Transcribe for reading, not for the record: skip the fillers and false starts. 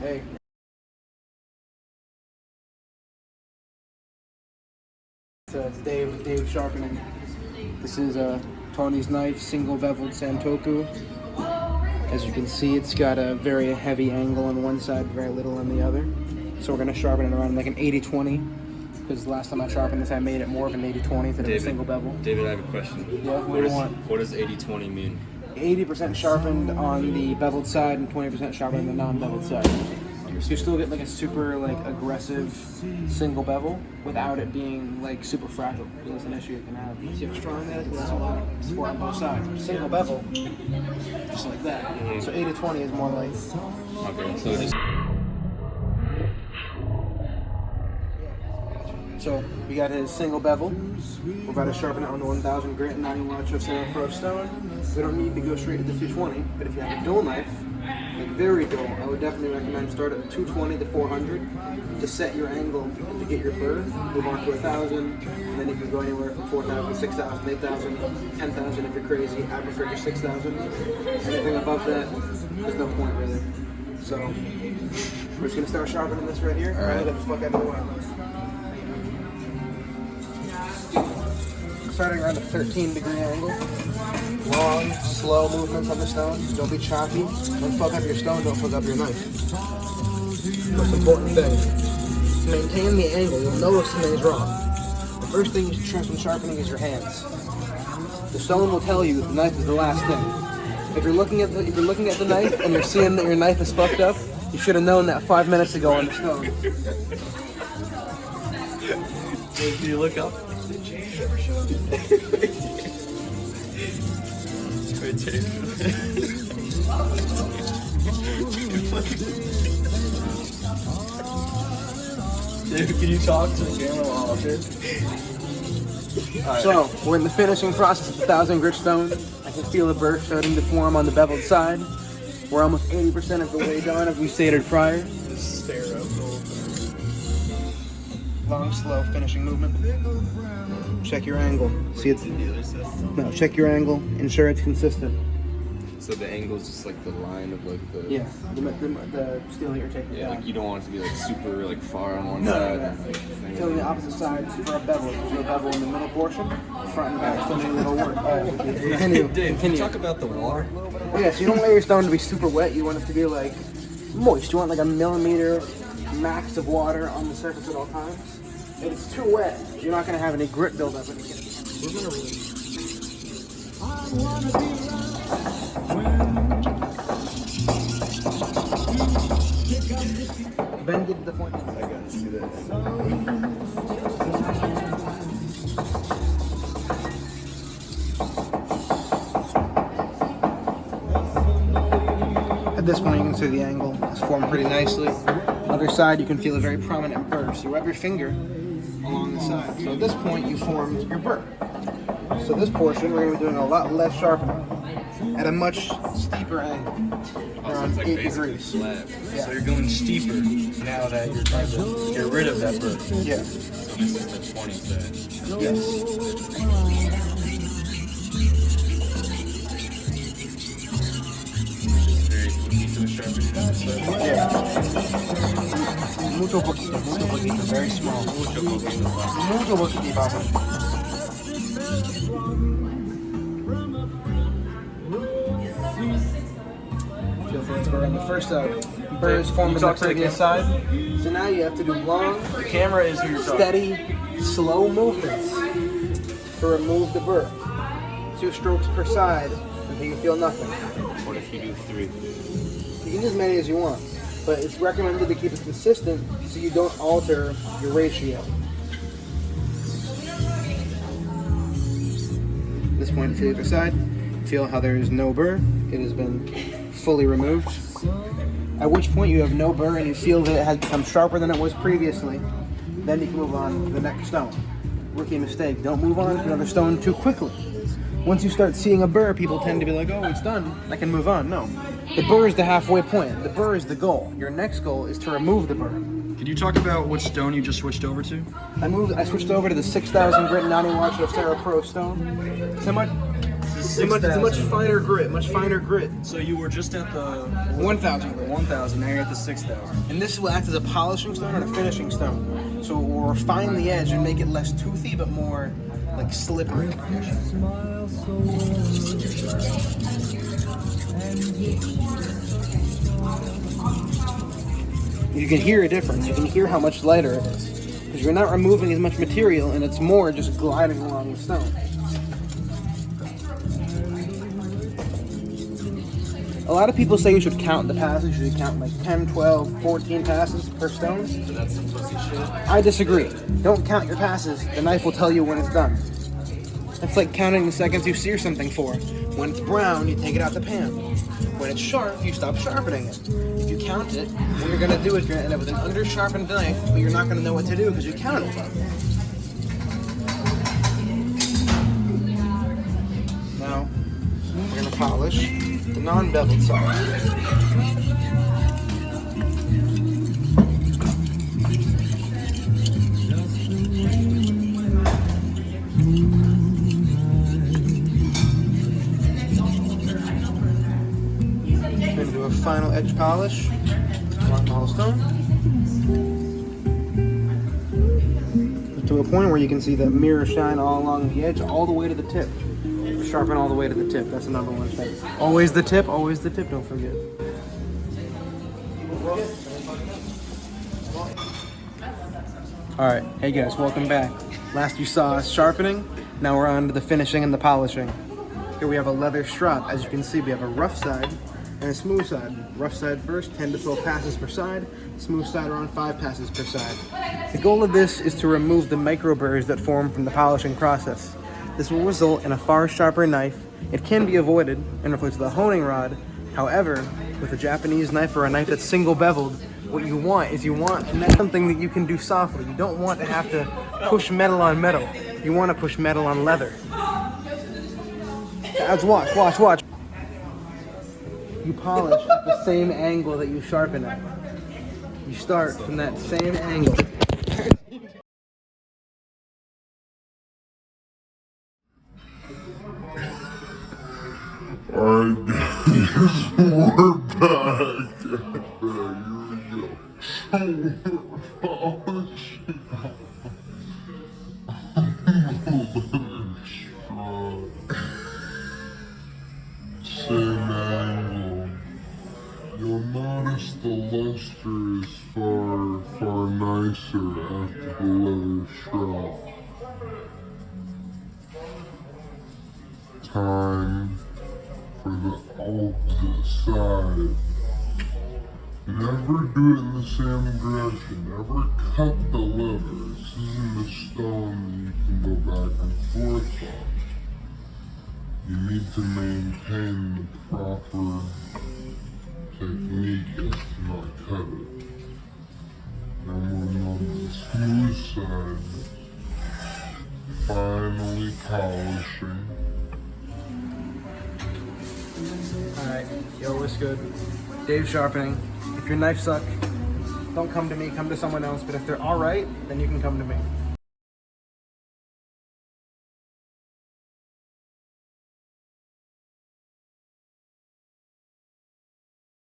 Hey. It's Dave Sharpening. This is Tony's knife, single beveled Santoku. As you can see, it's got a very heavy angle on one side, very little on the other. So we're going to sharpen it around like an 80-20, because the last time I sharpened this, I made it more of an 80-20 than a single bevel. David, I have a question. Yeah, what does 80-20 mean? 80% sharpened on the beveled side and 20% sharpened on the non-beveled side. So you still get like a super aggressive single bevel without it being like super fragile. That's an issue you can have. So you have a strong edge, but also a support on both sides. Single bevel, just like that. Mm-hmm. So 80-20 is more like. Okay, so just. So we got his single bevel. We're about to sharpen it on the 1000 grit 90-watt Sharpening Pro stone. We don't need to go straight to the 220, but if you have a dual knife, like very dull, I would definitely recommend start at the 220 to 400 to set your angle to get your burr. Move on to 1000, and then you can go anywhere from 4000, 6000, 8000, 10,000 if you're crazy. I prefer just 6000. Anything above that, there's no point really. So we're just gonna start sharpening this right here. All right. Get the fuck out of the way. Starting around a 13-degree angle. Long, slow movements on the stone. Don't be choppy. Don't fuck up your stone, don't fuck up your knife. Most important thing. To maintain the angle, you'll notice something's wrong. The first thing you should trust when sharpening is your hands. The stone will tell you that the knife is the last thing. If you're looking at the knife and you're seeing that your knife is fucked up, you should have known that 5 minutes ago on the stone. Wait, do you look up? Wait, Dave. Dave, can you talk to the camera while I'm here? So, we're in the finishing process of the 1000 grit stone. I can feel the burr starting to form on the beveled side. We're almost 80% of the way done, as we stated prior. Just stare up. Long, slow finishing movement. Check your angle. See it's no. Check your angle. Ensure it's consistent. So the angle is just like the line of like the. Yeah, the steel here taking Yeah, down. like you don't want it to be like super like far on one No, side. no. Feeling the opposite sides for a bevel. Do a bevel in the middle portion, front and back. Still need a little work. Continue. Dave, Continue. talk about the water a little bit. Oh, yeah, so you don't want your stone to be super wet. You want it to be like moist. You want like a millimeter max of water on the surface at all times. If it's too wet, you're not going to have any grit buildup. We're going to release. Bend it to the point. I gotta see that. At this point, you can see the angle is formed pretty nicely. Other side, you can feel a very prominent burr. So you rub your finger along the side. So at this point, you formed your burr. So this portion, we're going to be doing a lot less sharpening at a much steeper angle, around 8 degrees. Slab. Yeah. So you're going steeper now that you're trying to get rid of that burr. Yeah. So this is the 20 side. Yes. Very poquito sharpening. Yeah. Mucho poquito, very small. Mucho poquito. Mucho poquito, papa. Feel for the burr on the first side. Burr is formed on the previous side. So now you have to do long, The camera is who you're talking. steady, slow movements to remove the burr. 2 strokes per side until you feel nothing. What if you do 3? You can do as many as you want, but it's recommended to keep it consistent so you don't alter your ratio. At this point, to the other side, feel how there is no burr. It has been fully removed. At which point you have no burr and you feel that it has become sharper than it was previously. Then you can move on to the next stone. Rookie mistake, don't move on to another stone too quickly. Once you start seeing a burr, people tend to be like, oh, it's done, I can move on. No, the burr is the halfway point. The burr is the goal. Your next goal is to remove the burr. Can you talk about what stone you just switched over to? I switched over to the 6000 grit 90-watt Sharpening Pro stone. So much? This is It's a much finer grit, much finer grit. So you were just at the 1,000 grit. 1,000. Now you're at the 6,000. And this will act as a polishing stone and a finishing stone. So it will refine the edge and make it less toothy, but more like slippery. You can hear a difference. You can hear how much lighter it is. Because you're not removing as much material and it's more just gliding along the stone. A lot of people say you should count the passes. You should count like 10, 12, 14 passes per stone. So that's some pussy shit. I disagree. Don't count your passes. The knife will tell you when it's done. It's like counting the seconds you sear something for. When it's brown, you take it out the pan. When it's sharp, you stop sharpening it. If you count it, what you're gonna do is you're gonna end up with an under-sharpened knife, but you're not gonna know what to do because you counted it. Now, we're gonna polish the non-beveled side. Do a final edge polish along the whole stone to a point where you can see the mirror shine all along the edge, all the way to the tip. Sharpen all the way to the tip. That's the number one thing. Always the tip. Always the tip. Don't forget. All right. Hey guys, welcome back. Last you saw us sharpening. Now we're on to the finishing and the polishing. Here we have a leather strap. As you can see, we have a rough side and a smooth side. Rough side first, 10 to 12 passes per side. Smooth side around 5 passes per side. The goal of this is to remove the micro burrs that form from the polishing process. This will result in a far sharper knife. It can be avoided and replaced with a honing rod. However, with a Japanese knife or a knife that's single beveled, what you want is something that you can do softly. You don't want to have to push metal on metal. You want to push metal on leather. Guys, watch. You polish at the same angle that you sharpen at. You start from that same angle. Alright guys, we're back. Here we go. Same angle. You'll notice the luster is far nicer after the leather strap. Time for the opposite side. Never do it in the same direction. Never cut the leather. This isn't a stone that you can go back and forth on. You need to maintain the proper technique as to not cut it. Now moving on to the smooth side. Finally polishing. Alright, yo, what's good? Dave Sharpening. If your knives suck, don't come to me, come to someone else. But if they're alright, then you can come to me.